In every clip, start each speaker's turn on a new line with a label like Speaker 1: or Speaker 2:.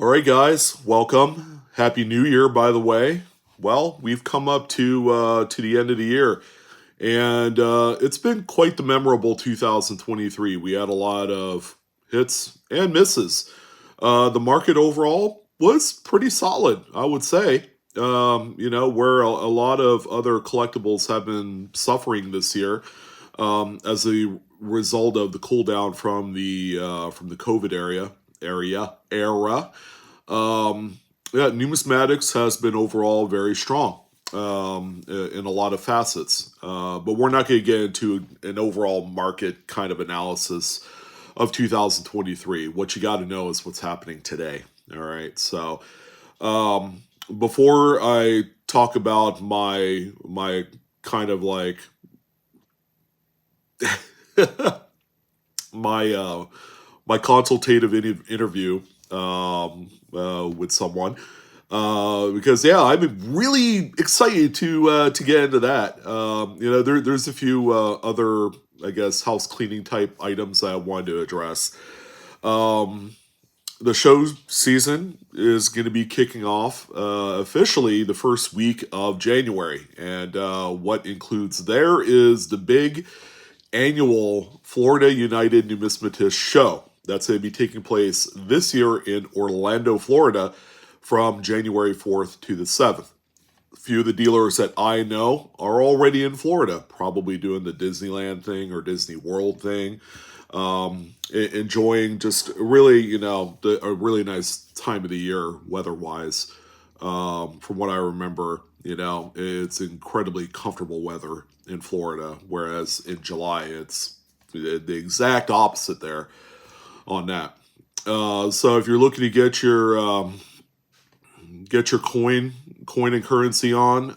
Speaker 1: All right, guys, welcome. Happy New Year, by the way. Well, we've come up to the end of the year, and it's been quite the memorable 2023. We had a lot of hits and misses. The market overall was pretty solid, I would say. Where a lot of other collectibles have been suffering this year as a result of the cool down from the COVID era. Yeah, numismatics has been overall very strong in a lot of facets. But we're not going to get into an overall market kind of analysis of 2023. What you got to know is what's happening today. All right. So before I talk about my kind of like my my consultative interview with someone because yeah, I'm really excited to get into that. There's a few other, I guess, house cleaning type items that I wanted to address. Um, the show season is going to be kicking off officially the first week of January, and what includes there is the big annual Florida United Numismatist Show. That's going to be taking place this year in Orlando, Florida, from January 4th to the 7th. A few of the dealers that I know are already in Florida, probably doing the Disneyland thing or Disney World thing, enjoying just really, a really nice time of the year weather-wise. From what I remember, it's incredibly comfortable weather in Florida, whereas in July it's the exact opposite there on that. So if you're looking to get your coin and currency on,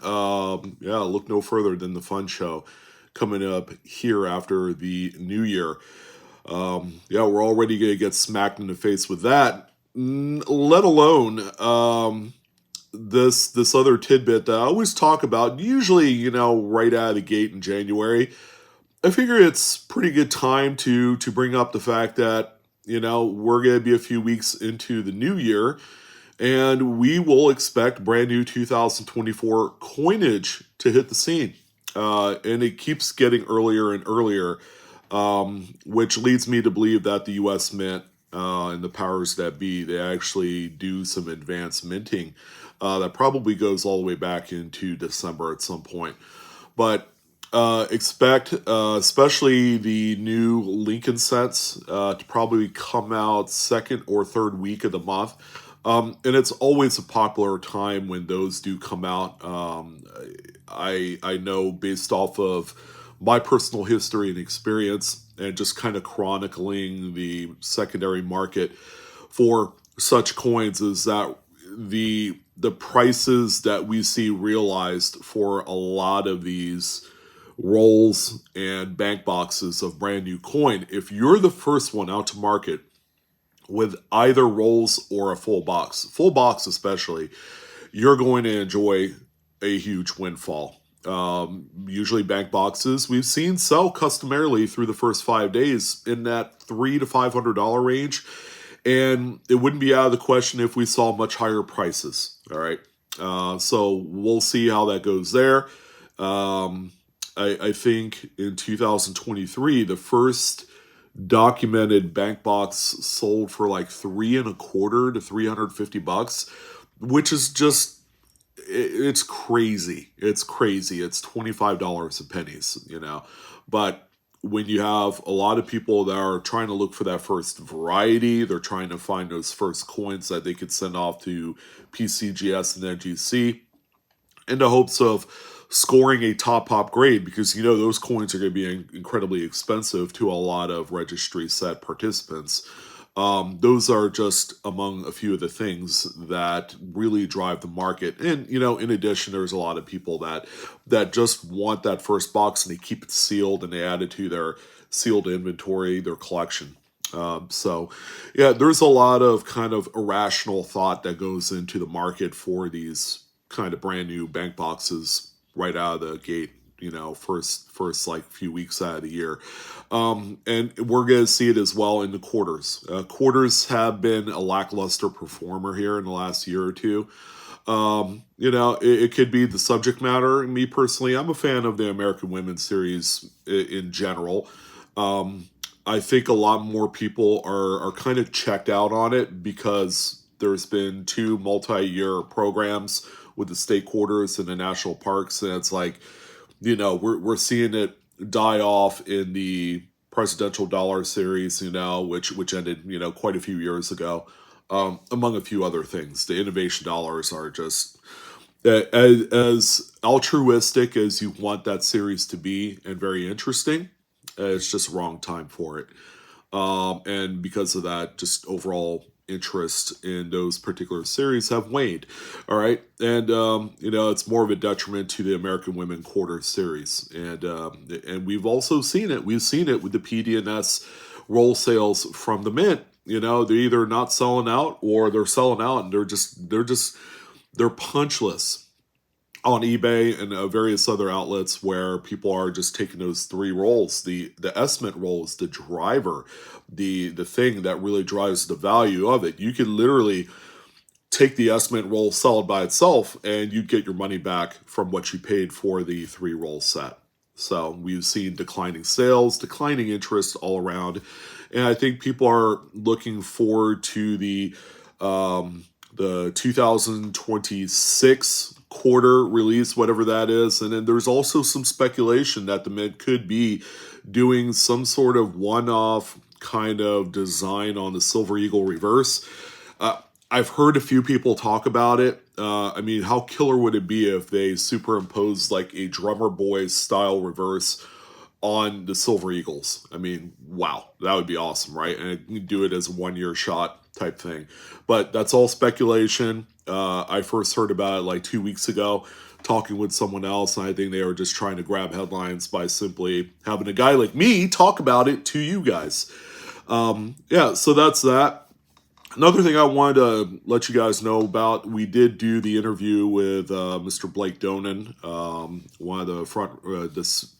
Speaker 1: yeah, look no further than the fun show coming up here after the new year. Yeah, we're already gonna get smacked in the face with that. Let alone this other tidbit that I always talk about. Usually, right out of the gate in January, I figure it's pretty good time to bring up the fact that we're going to be a few weeks into the new year, and we will expect brand new 2024 coinage to hit the scene, and it keeps getting earlier and earlier, which leads me to believe that the U.S. Mint and the powers that be, they actually do some advanced minting that probably goes all the way back into December at some point. But expect, especially the new Lincoln sets, to probably come out second or third week of the month. And it's always a popular time when those do come out. I know based off of my personal history and experience and just kind of chronicling the secondary market for such coins is that the prices that we see realized for a lot of these rolls and bank boxes of brand new coin, if you're the first one out to market with either rolls or a full box especially, you're going to enjoy a huge windfall. Usually bank boxes we've seen sell customarily through the first 5 days in that $300 to $500 range, and it wouldn't be out of the question if we saw much higher prices. All right, so we'll see how that goes there. I think in 2023, the first documented bank box sold for like $325 to $350, which is just it's crazy. It's crazy. It's $25 a pennies. But when you have a lot of people that are trying to look for that first variety, they're trying to find those first coins that they could send off to PCGS and NGC in the hopes of scoring a top pop grade, because those coins are going to be incredibly expensive to a lot of registry set participants. Those are just among a few of the things that really drive the market. And in addition, there's a lot of people that just want that first box and they keep it sealed and they add it to their sealed inventory, their collection. So yeah, there's a lot of kind of irrational thought that goes into the market for these kind of brand new bank boxes right out of the gate. first like few weeks out of the year. And we're going to see it as well in the quarters. Quarters have been a lackluster performer here in the last year or two. It could be the subject matter. Me personally, I'm a fan of the American Women's Series in general. I think a lot more people are kind of checked out on it because there's been two multi-year programs with the state quarters and the national parks, and it's like, we're seeing it die off in the presidential dollar series, which ended, quite a few years ago. Among a few other things, the innovation dollars are just as altruistic as you want that series to be and very interesting. It's just wrong time for it. And because of that, just overall interest in those particular series have waned. All right. And, it's more of a detriment to the American Women Quarter series. And we've also seen it. We've seen it with the PD&S roll sales from the Mint. They're either not selling out or they're selling out and they're punchless on eBay and various other outlets where people are just taking those three rolls. The estimate roll is the driver, the thing that really drives the value of it. You can literally take the estimate roll, sell it by itself, and you get your money back from what you paid for the three roll set. So we've seen declining sales, declining interest all around. And I think people are looking forward to the 2026 quarter release, whatever that is. And then there's also some speculation that the Mint could be doing some sort of one-off kind of design on the Silver Eagle reverse. I've heard a few people talk about it. How killer would it be if they superimposed like a Drummer Boys style reverse on the Silver Eagles? Wow, that would be awesome, right? And you do it as a one-year shot type thing. But that's all speculation. I first heard about it like 2 weeks ago, talking with someone else, and I think they were just trying to grab headlines by simply having a guy like me talk about it to you guys. So that's that. Another thing I wanted to let you guys know about, we did do the interview with Mr. Blake Donen, one of the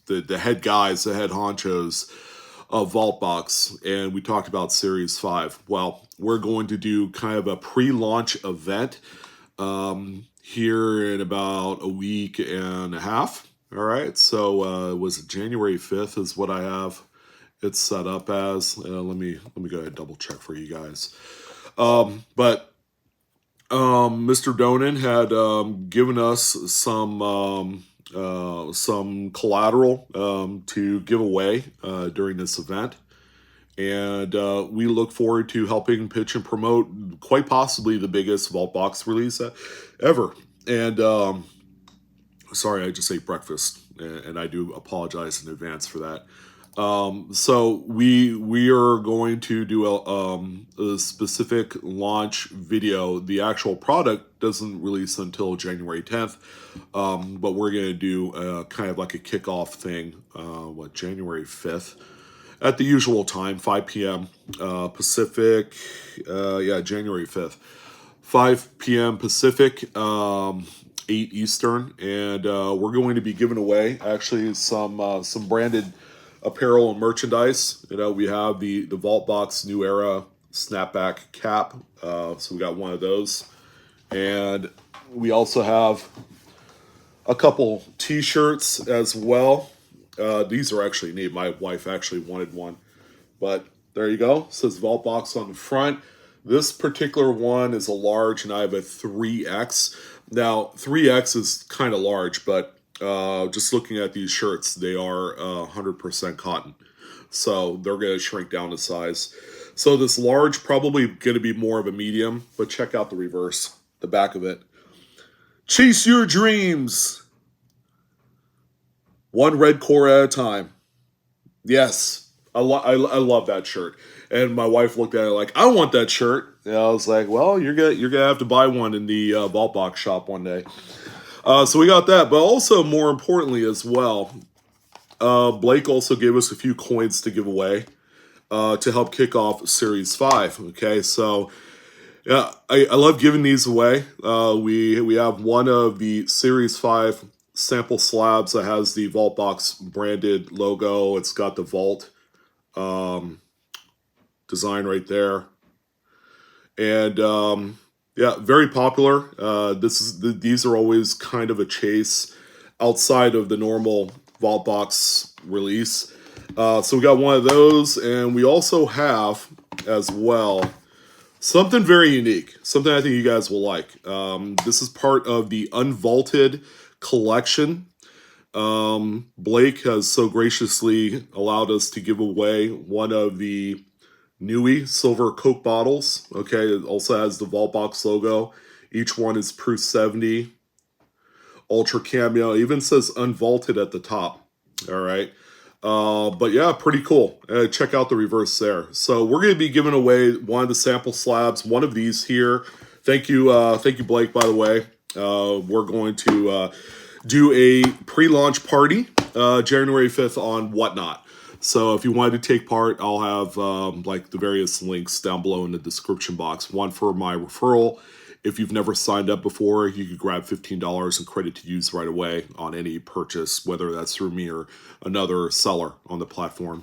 Speaker 1: the head guys, the head honchos of Vaultbox, and we talked about Series 5. Well, we're going to do kind of a pre-launch event here in about a week and a half. All right, so was it January 5th is what I have it set up as. Let me go ahead and double check for you guys. But Mr. Donen had given us some collateral to give away during this event. And we look forward to helping pitch and promote quite possibly the biggest Vaultbox release ever. And sorry, I just ate breakfast, and I do apologize in advance for that. So we are going to do a specific launch video. The actual product doesn't release until January 10th, but we're going to do kind of like a kickoff thing, January 5th, at the usual time, 5 p.m. Pacific. January 5th, 5 p.m. Pacific, 8 Eastern, and we're going to be giving away actually some branded apparel and merchandise. We have the Vaultbox New Era snapback cap, so we got one of those, and we also have a couple t-shirts as well. These are actually neat. My wife actually wanted one, but there you go. It says Vaultbox on the front. This particular one is a large, and I have a 3X. Now 3X is kind of large, but just looking at these shirts, they are 100% cotton. So they're going to shrink down to size. So this large probably going to be more of a medium, but check out the reverse, the back of it. Chase your dreams. One red core at a time. Yes, I love that shirt. And my wife looked at it like, I want that shirt. And I was like, well, you're gonna have to buy one in the Vaultbox shop one day. So we got that, but also more importantly as well, Blake also gave us a few coins to give away to help kick off Series 5. Okay, so yeah, I love giving these away. We have one of the Series 5 sample slabs that has the Vault Box branded logo. It's got the Vault um, design right there. And yeah, very popular. These are always kind of a chase outside of the normal Vault Box release. So we got one of those, and we also have as well something very unique, something I think you guys will like. This is part of the Unvaulted collection. Blake has so graciously allowed us to give away one of the Newy silver Coke bottles. Okay, it also has the Vault Box logo. Each one is proof 70, ultra cameo. It even says unvaulted at the top. All right. But yeah, pretty cool. Check out the reverse there. So we're going to be giving away one of the sample slabs, one of these here. Thank you, Blake. By the way, we're going to do a pre-launch party January 5th on Whatnot. So if you wanted to take part, I'll have like the various links down below in the description box. One for my referral. If you've never signed up before, you could grab $15 in credit to use right away on any purchase, whether that's through me or another seller on the platform.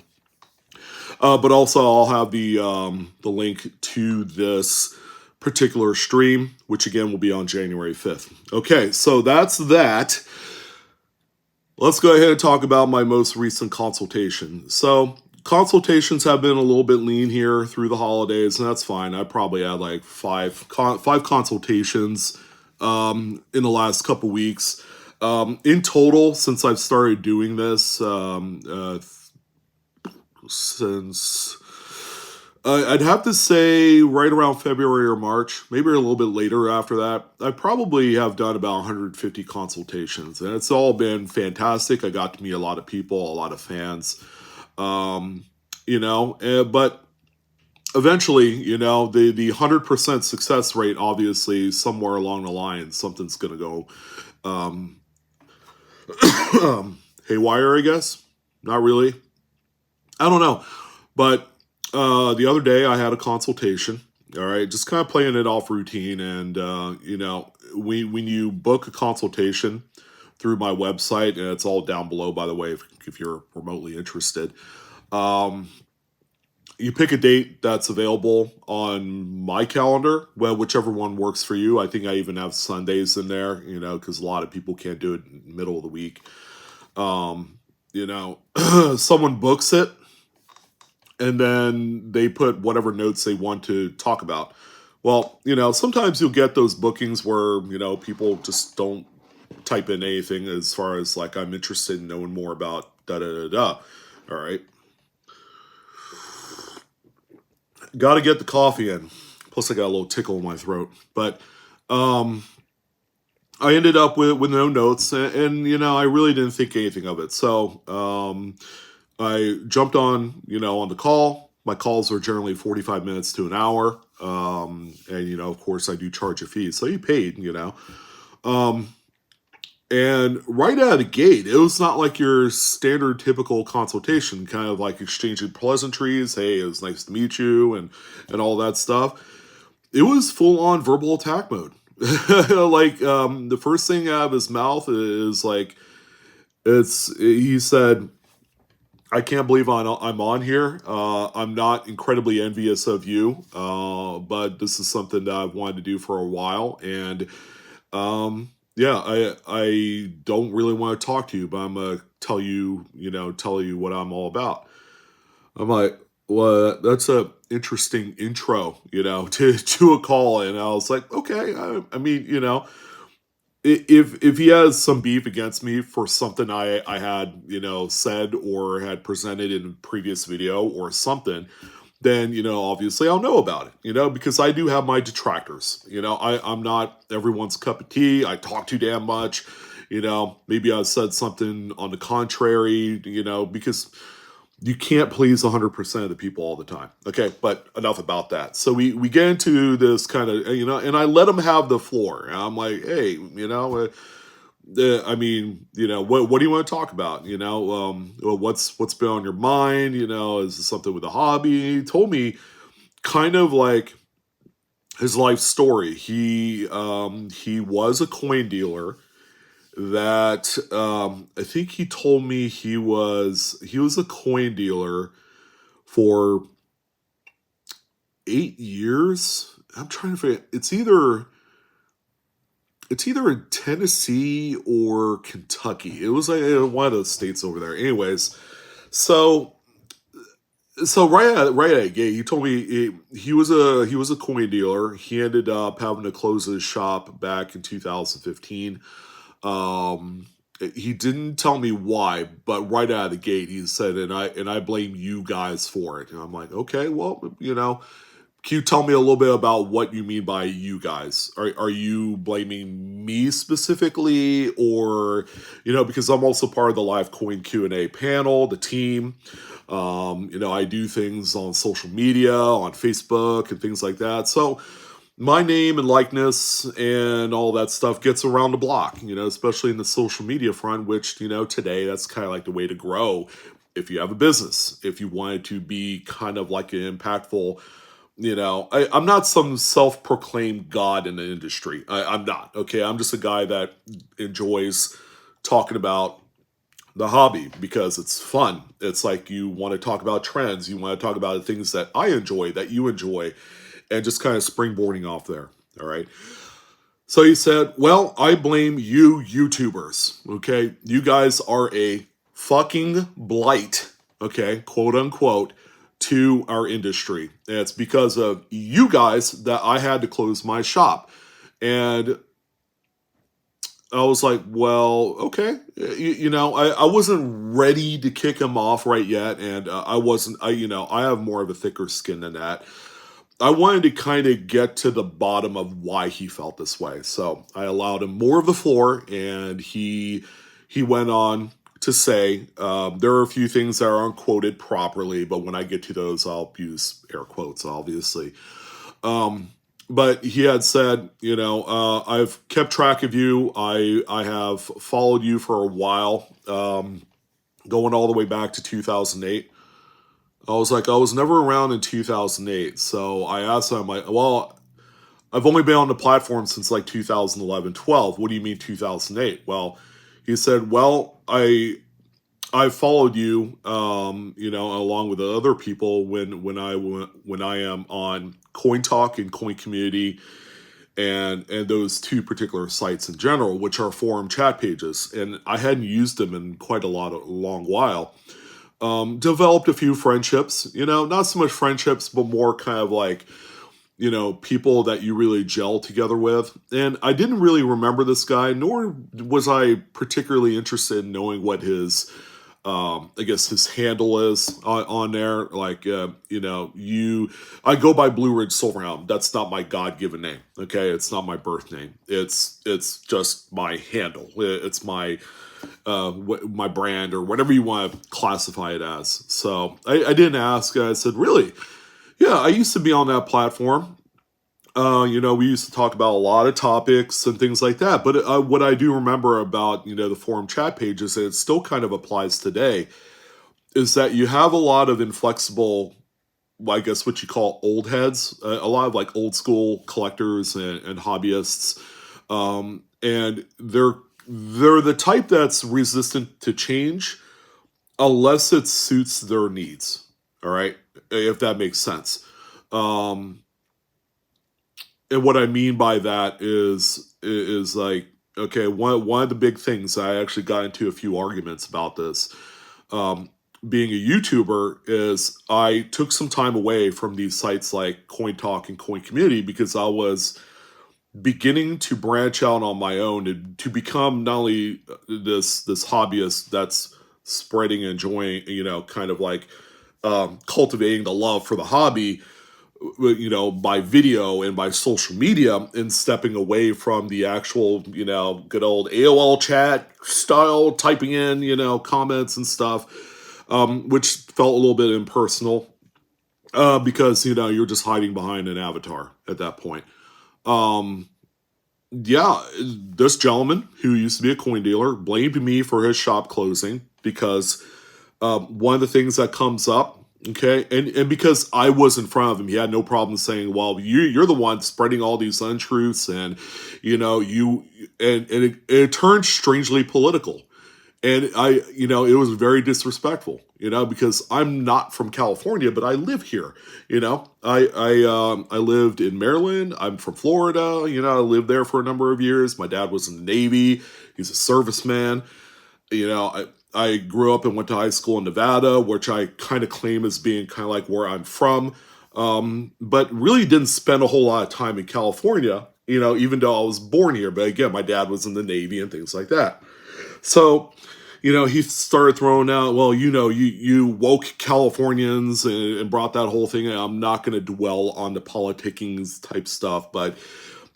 Speaker 1: But also, I'll have the link to this particular stream, which again will be on January 5th. Okay, so that's that. Let's go ahead and talk about my most recent consultation. So consultations have been a little bit lean here through the holidays, and that's fine. I probably had like five consultations in the last couple weeks. In total, since I've started doing this, since I'd have to say right around February or March, maybe a little bit later after that, I probably have done about 150 consultations, and it's all been fantastic. I got to meet a lot of people, a lot of fans, but eventually, the 100% success rate, obviously, somewhere along the line, something's going to go haywire, I guess. Not really. I don't know. But the other day I had a consultation, all right, just kind of playing it off routine. And, when you book a consultation through my website, and it's all down below, by the way, if you're remotely interested, you pick a date that's available on my calendar, well, whichever one works for you. I think I even have Sundays in there, because a lot of people can't do it in the middle of the week. Someone books it, and then they put whatever notes they want to talk about. Well, sometimes you'll get those bookings where, people just don't type in anything as far as like, I'm interested in knowing more about da-da-da-da. All right. Got to get the coffee in. Plus I got a little tickle in my throat. But I ended up with no notes, and I really didn't think anything of it. So I jumped on the call. My calls are generally 45 minutes to an hour. And, of course, I do charge a fee. So you paid, and right out of the gate, it was not like your standard typical consultation, kind of like exchanging pleasantries. Hey, it was nice to meet you and all that stuff. It was full on verbal attack mode. Like, the first thing out of his mouth is like, he said, I can't believe I'm on here. I'm not incredibly envious of you, but this is something that I've wanted to do for a while. And yeah, I don't really want to talk to you, but I'm going to tell you what I'm all about. I'm like, well, that's a interesting intro, to a call. And I was like, okay, I mean, if he has some beef against me for something I had, said or had presented in a previous video or something, then, obviously I'll know about it, because I do have my detractors. I'm not everyone's cup of tea. I talk too damn much, maybe I said something on the contrary, because you can't please 100% of the people all the time. Okay, but enough about that. So we get into this kind of, and I let him have the floor. And I'm like, hey, I mean, what do you want to talk about? What's been on your mind? Is this something with a hobby? He told me kind of like his life story. He was a coin dealer that I think he told me he was a coin dealer for 8 years. I'm trying to figure. It's either in Tennessee or Kentucky. It was like one of those states over there. Anyways, so right at the gate, he told me he was a coin dealer. He ended up having to close his shop back in 2015. Um, he didn't tell me why, but right out of the gate, he said, "And I blame you guys for it." And I'm like, okay, well, can you tell me a little bit about what you mean by you guys? Are you blaming me specifically, or because I'm also part of the live coin Q&A panel, the team. I do things on social media, on Facebook, and things like that. So my name and likeness and all that stuff gets around the block. Especially in the social media front, which today that's kind of like the way to grow. If you have a business, if you wanted to be kind of like an impactful. I'm not some self-proclaimed god in the industry. I'm not. Okay, I'm just a guy that enjoys talking about the hobby because it's fun. It's like you want to talk about trends. You want to talk about the things that I enjoy, that you enjoy, and just kind of springboarding off there. All right. So he said, well, I blame you YouTubers. Okay. You guys are a fucking blight. Okay. Quote unquote. To our industry. And it's because of you guys that I had to close my shop. And I was like, well, okay. I wasn't ready to kick him off right yet. And I have more of a thicker skin than that. I wanted to kind of get to the bottom of why he felt this way. So I allowed him more of the floor, and he went on to say there are a few things that aren't quoted properly, but when I get to those, I'll use air quotes, obviously. But he had said, I've kept track of you. I have followed you for a while, going all the way back to 2008. I was like, I was never around in 2008. So I asked him, like, well, I've only been on the platform since like 2011, 12. What do you mean 2008? Well, he said, well, I followed you, along with the other people when I am on Coin Talk and Coin Community, and those two particular sites in general, which are forum chat pages, and I hadn't used them in quite a long while. Developed a few friendships, not so much friendships, but more kind of like people that you really gel together with. And I didn't really remember this guy, nor was I particularly interested in knowing what his, I guess his handle is on there. Like, I go by BlueRidgeSilverhound. That's not my God-given name. Okay. It's not my birth name. It's just my handle. It's my brand, or whatever you want to classify it as. So I didn't ask. I said, really? Yeah, I used to be on that platform. We used to talk about a lot of topics and things like that. But what I do remember about, the forum chat pages, and it still kind of applies today, is that you have a lot of inflexible, I guess what you call old heads, a lot of like old school collectors and hobbyists. And they're the type that's resistant to change unless it suits their needs. All right, if that makes sense. And what I mean by that is like, okay, one of the big things, I actually got into a few arguments about this. Being a YouTuber, is I took some time away from these sites like Coin Talk and Coin Community because I was beginning to branch out on my own and to become not only this hobbyist that's spreading and enjoying, kind of like cultivating the love for the hobby, by video and by social media, and stepping away from the actual, good old AOL chat style typing in, comments and stuff, which felt a little bit impersonal, because, you're just hiding behind an avatar at that point. Yeah, this gentleman who used to be a coin dealer blamed me for his shop closing because one of the things that comes up Okay, and because I was in front of him, he had no problem saying, "Well, you're the one spreading all these untruths, and you," and it turned strangely political, and it was very disrespectful, because I'm not from California, but I live here. I lived in Maryland. I'm from Florida. I lived there for a number of years. My dad was in the Navy. He's a serviceman. I grew up and went to high school in Nevada, which I kind of claim as being kind of like where I'm from, but really didn't spend a whole lot of time in California, even though I was born here. But again, my dad was in the Navy and things like that. So, he started throwing out, well, you woke Californians, and brought that whole thing. I'm not going to dwell on the politickings type stuff, but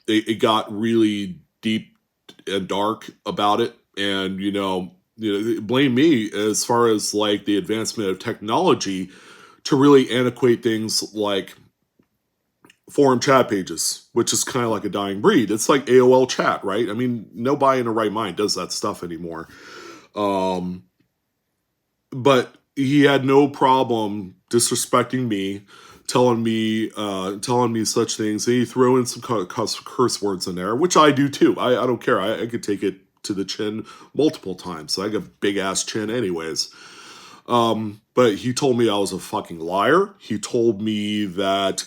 Speaker 1: it got really deep and dark about it. And, blame me as far as like the advancement of technology to really antiquate things like forum chat pages, which is kind of like a dying breed. It's like AOL chat, right? I mean, nobody in the right mind does that stuff anymore. But he had no problem disrespecting me, telling me such things. And he threw in some curse words in there, which I do too. I don't care. I could take it to the chin multiple times. So I got a big ass chin anyways. But he told me I was a fucking liar. He told me that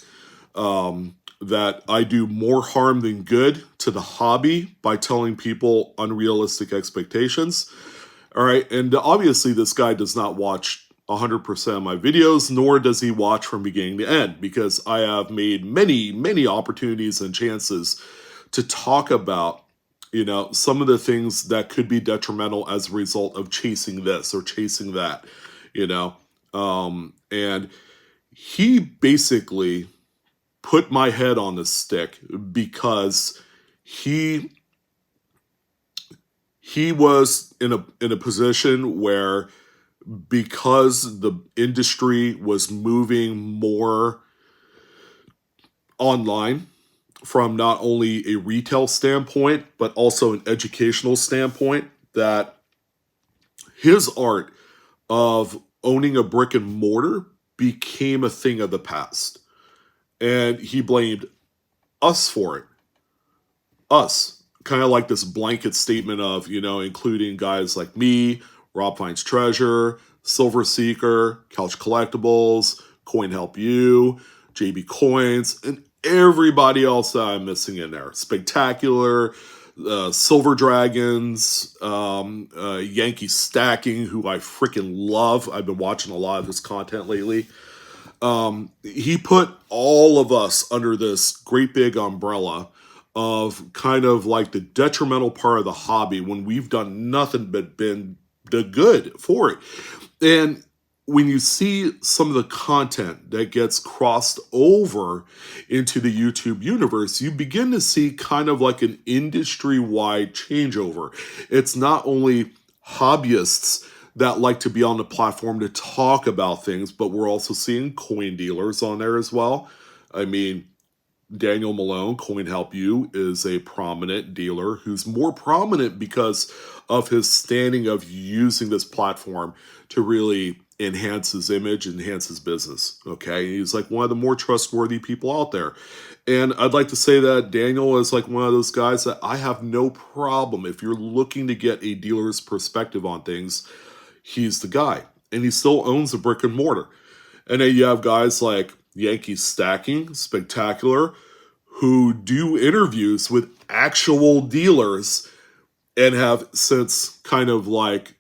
Speaker 1: that I do more harm than good to the hobby by telling people unrealistic expectations. All right, and obviously this guy does not watch 100% of my videos, nor does he watch from beginning to end, because I have made many, many opportunities and chances to talk about, some of the things that could be detrimental as a result of chasing this or chasing that, and he basically put my head on the stick because he was in a position where, because the industry was moving more online from not only a retail standpoint but also an educational standpoint, that his art of owning a brick and mortar became a thing of the past, and he blamed us for it. Us. Kind of like this blanket statement of, including guys like me, Rob Finds Treasure, Silver Seeker, Couch Collectibles, Coin Help You, JB Coins, and everybody else that I'm missing in there. Spectacular, Silver Dragons, Yankee Stacking, who I freaking love. I've been watching a lot of his content lately. He put all of us under this great big umbrella of kind of like the detrimental part of the hobby when we've done nothing but been the good for it. And when you see some of the content that gets crossed over into the YouTube universe, you begin to see kind of like an industry-wide changeover. It's not only hobbyists that like to be on the platform to talk about things, but we're also seeing coin dealers on there as well. I mean, Daniel Malone, Coin Help You, is a prominent dealer who's more prominent because of his standing of using this platform to really enhance his image, enhance his business. Okay, he's like one of the more trustworthy people out there. And I'd like to say that Daniel is like one of those guys that I have no problem. If you're looking to get a dealer's perspective on things, he's the guy. And he still owns a brick and mortar. And then you have guys like Yankee Stacking, Spectacular, who do interviews with actual dealers and have since kind of like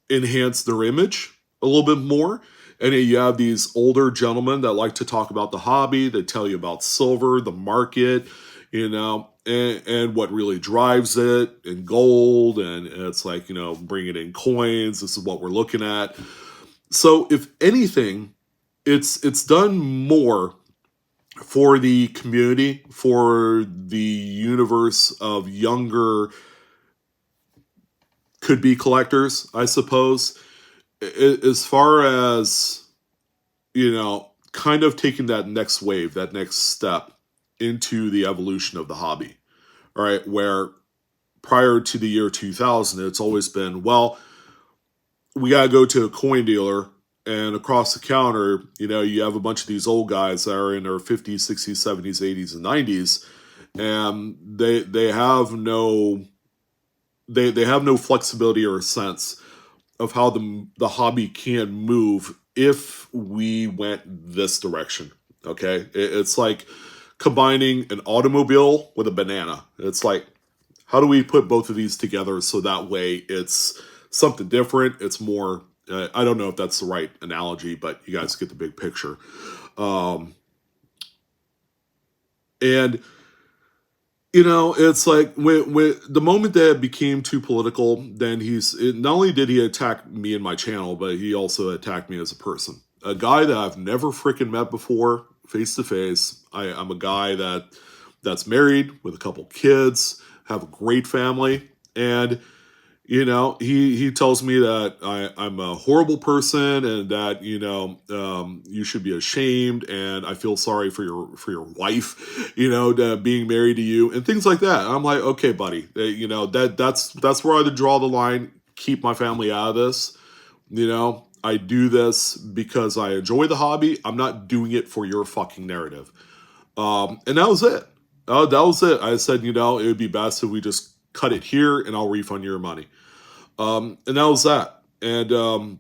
Speaker 1: enhanced their image a little bit more. And then you have these older gentlemen that like to talk about the hobby, that tell you about silver, the market, and what really drives it, and gold, and it's like, bringing in coins, this is what we're looking at. So if anything, it's done more for the community, for the universe of younger could-be collectors, I suppose, as far as, kind of taking that next wave, that next step into the evolution of the hobby. All right, where prior to the year 2000, it's always been, well, we got to go to a coin dealer And across the counter, you have a bunch of these old guys that are in their 50s, 60s, 70s, 80s, and 90s, and they have no they have no flexibility or sense of how the hobby can move if we went this direction. Okay, it's like combining an automobile with a banana. It's like, how do we put both of these together so that way it's something different? It's more. I don't know if that's the right analogy, but you guys get the big picture. And it's like when the moment that it became too political, then not only did he attack me and my channel, but he also attacked me as a person. A guy that I've never freaking met before, face to face. I'm a guy that's married with a couple kids, have a great family, and he tells me that I'm a horrible person and that you should be ashamed, and I feel sorry for your wife, being married to you and things like that. And I'm like, okay, buddy, that's where I draw the line. Keep my family out of this. I do this because I enjoy the hobby. I'm not doing it for your fucking narrative. And that was it. That was it. I said, it would be best if we just cut it here and I'll refund your money. And that was that. And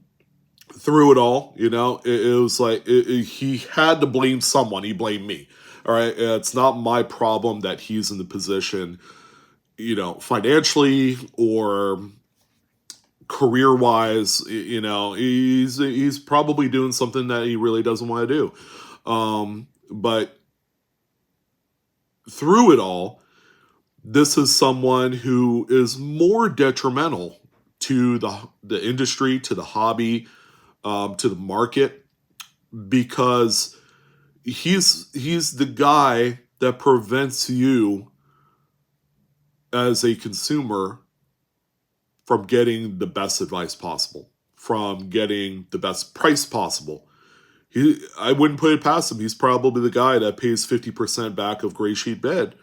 Speaker 1: through it all, it was like he had to blame someone. He blamed me. All right. It's not my problem that he's in the position, financially or career wise. He's probably doing something that he really doesn't want to do. But through it all, this is someone who is more detrimental to the industry, to the hobby, to the market, because he's the guy that prevents you as a consumer from getting the best advice possible, from getting the best price possible. I wouldn't put it past him. He's probably the guy that pays 50% back of Gray Sheet Bed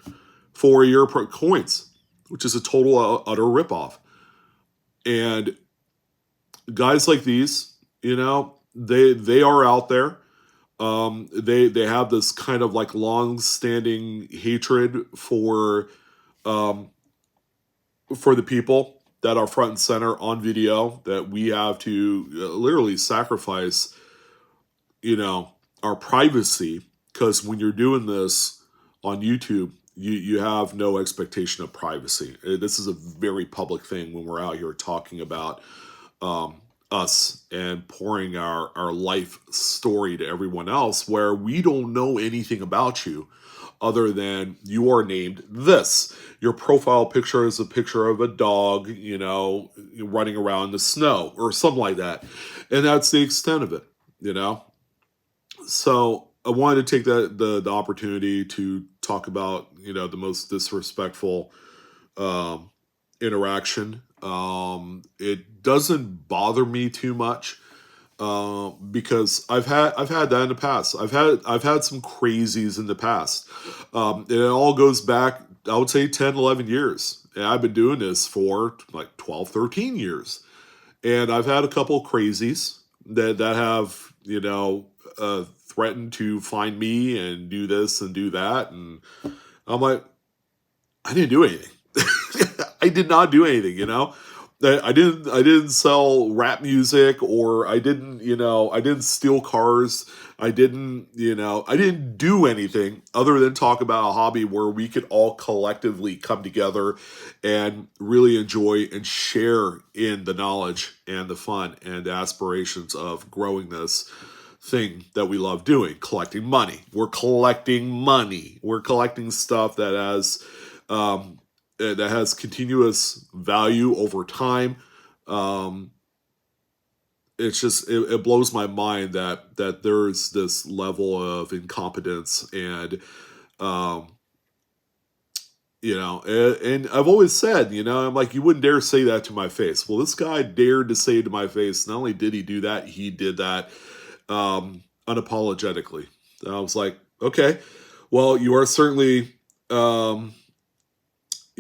Speaker 1: for your coins, which is a total utter ripoff. And guys like these, they are out there. They have this kind of like long-standing hatred for the people that are front and center on video, that we have to literally sacrifice, our privacy, because when you're doing this on YouTube, you have no expectation of privacy. This is a very public thing when we're out here talking about us and pouring our life story to everyone else, where we don't know anything about you other than you are named this. Your profile picture is a picture of a dog, running around in the snow or something like that. And that's the extent of it, So I wanted to take the opportunity to talk about, the most disrespectful interaction. It doesn't bother me too much because I've had that in the past. I've had some crazies in the past. And it all goes back, I would say 10, 11 years. And I've been doing this for like 12, 13 years. And I've had a couple crazies that have, threatened to find me and do this and do that. And I'm like, I didn't do anything. I did not do anything, I didn't sell rap music, or I didn't steal cars. I didn't do anything other than talk about a hobby where we could all collectively come together and really enjoy and share in the knowledge and the fun and the aspirations of growing this thing that we love doing, collecting money. We're collecting money. We're collecting stuff that has continuous value over time. It's just it blows my mind that there's this level of incompetence and and I've always said, I'm like, you wouldn't dare say that to my face. Well, this guy dared to say to my face, not only did he do that, he did that unapologetically. And I was like, okay, well, you are certainly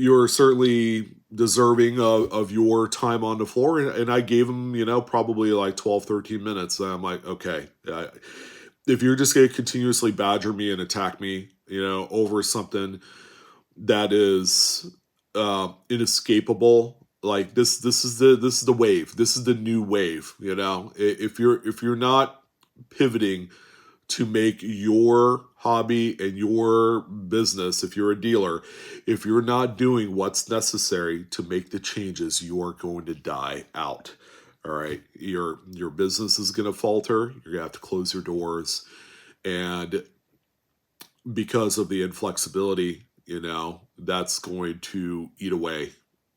Speaker 1: you're certainly deserving of your time on the floor. And I gave him, probably like 12, 13 minutes. And I'm like, okay, if you're just going to continuously badger me and attack me, over something that is inescapable, like this is the wave. This is the new wave. If you're not pivoting to make your hobby and your business, if you're a dealer, if you're not doing what's necessary to make the changes, you are going to die out. All right. Your business is going to falter. You're going to have to close your doors. And because of the inflexibility, that's going to eat away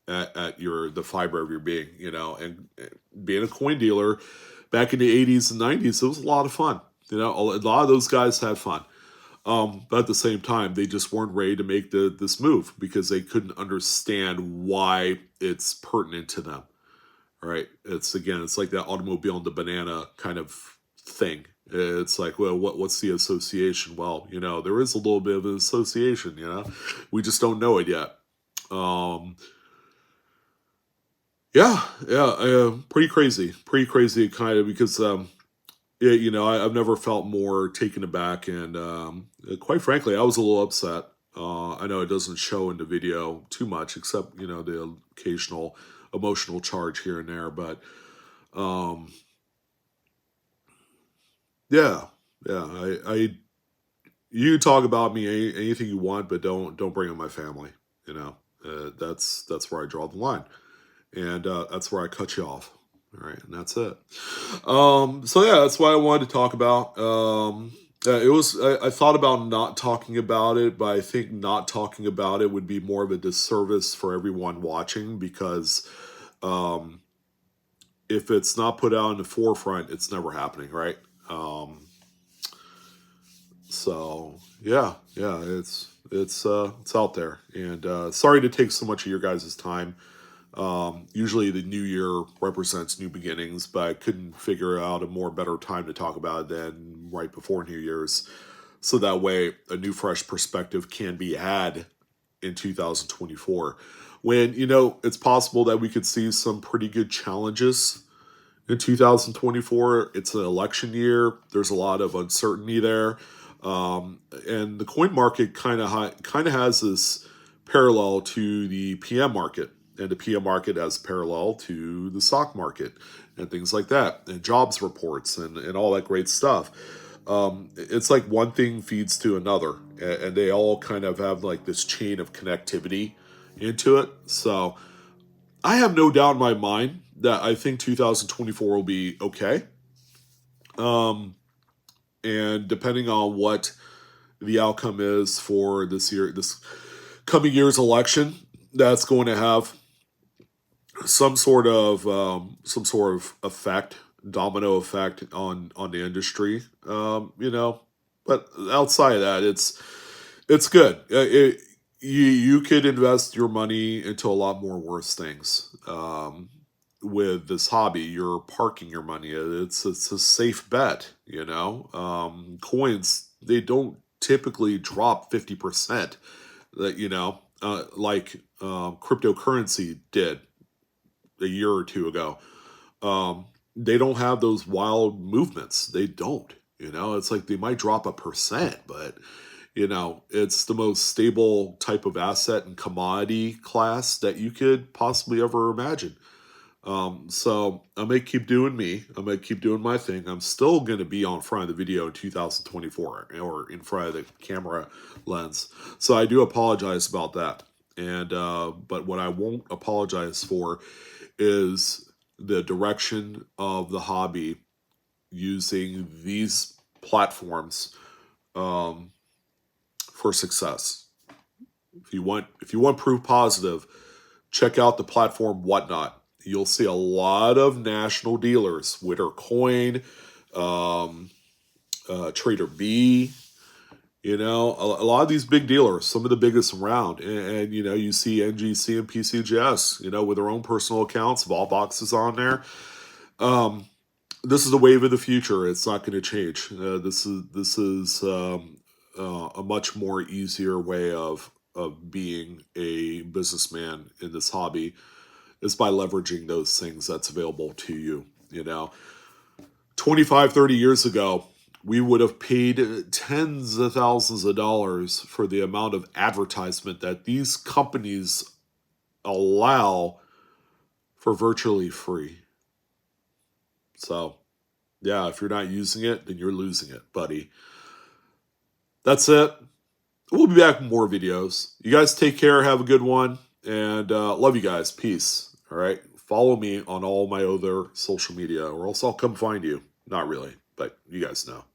Speaker 1: at the fiber of your being, and being a coin dealer back in the 80s and 90s, it was a lot of fun. A lot of those guys had fun. But at the same time, they just weren't ready to make this move because they couldn't understand why it's pertinent to them. All right. It's like that automobile and the banana kind of thing. It's like, well, what's the association? Well, there is a little bit of an association, we just don't know it yet. Pretty crazy kind of, because, I've never felt more taken aback, and quite frankly, I was a little upset. I know it doesn't show in the video too much, except, the occasional emotional charge here and there, but yeah, I you talk about me anything you want, but don't bring in my family. That's where I draw the line, and that's where I cut you off. All right, and that's it. So yeah, that's why I wanted to talk about. I thought about not talking about it, but I think not talking about it would be more of a disservice for everyone watching, because if it's not put out in the forefront, it's never happening, right? So yeah, it's out there, and sorry to take so much of your guys' time. Usually the new year represents new beginnings, but I couldn't figure out a more better time to talk about it than right before New Year's. So that way a new fresh perspective can be had in 2024. When, it's possible that we could see some pretty good challenges in 2024. It's an election year. There's a lot of uncertainty there. And the coin market kind of has this parallel to the PM market, and the PM market has parallel to the stock market and things like that, and jobs reports and all that great stuff. It's like one thing feeds to another, and they all kind of have like this chain of connectivity into it. So I have no doubt in my mind that I think 2024 will be okay. And depending on what the outcome is for this coming year's election, that's going to have some sort of effect, domino effect on the industry. But outside of that, it's good. You could invest your money into a lot more worse things. With this hobby, you're parking your money. It's a safe bet. Coins, they don't typically drop 50%. That like cryptocurrency did a year or two ago. They don't have those wild movements. They don't. It's like they might drop 1%, but it's the most stable type of asset and commodity class that you could possibly ever imagine. So I'm going to keep doing me. I'm going to keep doing my thing. I'm still going to be on front of the video in 2024, or in front of the camera lens. So I do apologize about that. And, but what I won't apologize for is the direction of the hobby using these platforms, for success. If you want proof positive, check out the platform Whatnot. You'll see a lot of national dealers, Witter Coin, Trader B, a lot of these big dealers, some of the biggest around. And you see NGC and PCGS, with their own personal accounts, Volbox is on there. This is the wave of the future. It's not going to change. This is a much more easier way of of being a businessman in this hobby is by leveraging those things that's available to you. 25, 30 years ago, we would have paid tens of thousands of dollars for the amount of advertisement that these companies allow for virtually free. So, yeah, if you're not using it, then you're losing it, buddy. That's it. We'll be back with more videos. You guys take care. Have a good one. And love you guys. Peace. All right. Follow me on all my other social media, or else I'll come find you. Not really, but you guys know.